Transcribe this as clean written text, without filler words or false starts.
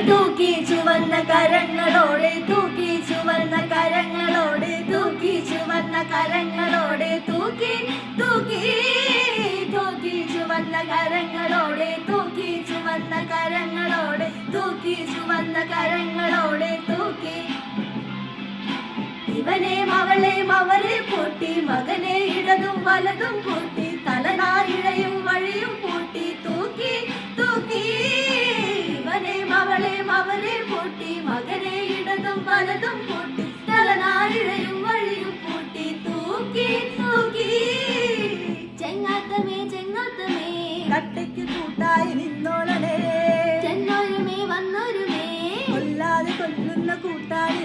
തൂക്കി ചുവന്ന കരങ്ങളോടെ തൂക്കി ചുവന്ന കരങ്ങളോടെ തൂക്കി ചുവന്ന കരങ്ങളോടെ തൂക്കി തൂക്കി തൂക്കി ചുവന്ന കരങ്ങളോടെ തൂക്കി ചുവന്ന കരങ്ങളോടെ തൂക്കി ചുവന്ന കരങ്ങളോടെ തൂക്കി ഇവനെയും അവളെയും അവരെ പൂട്ടി മകനെ ഇടതും വലതും പൂട്ടി തലനായിഴയും വഴിയും പൂട്ടി തൂക്കി തൂക്കി ഇവനെയും അവളെയും അവരെ പൂട്ടി മകനെ ഇടതും വലതും പൂട്ടി തലനായിഴയും വഴിയും പൂട്ടി തൂക്കി തൂക്കി ചെങ്ങാത്തമേ ചെങ്ങാത്തമേ കട്ടയ്ക്ക് കൂട്ടായി നിന്നോളണേ ചെന്നൊരുമേ വന്നൊരുമേ കൊല്ലാതെ കൊല്ലുന്ന കൂട്ടായി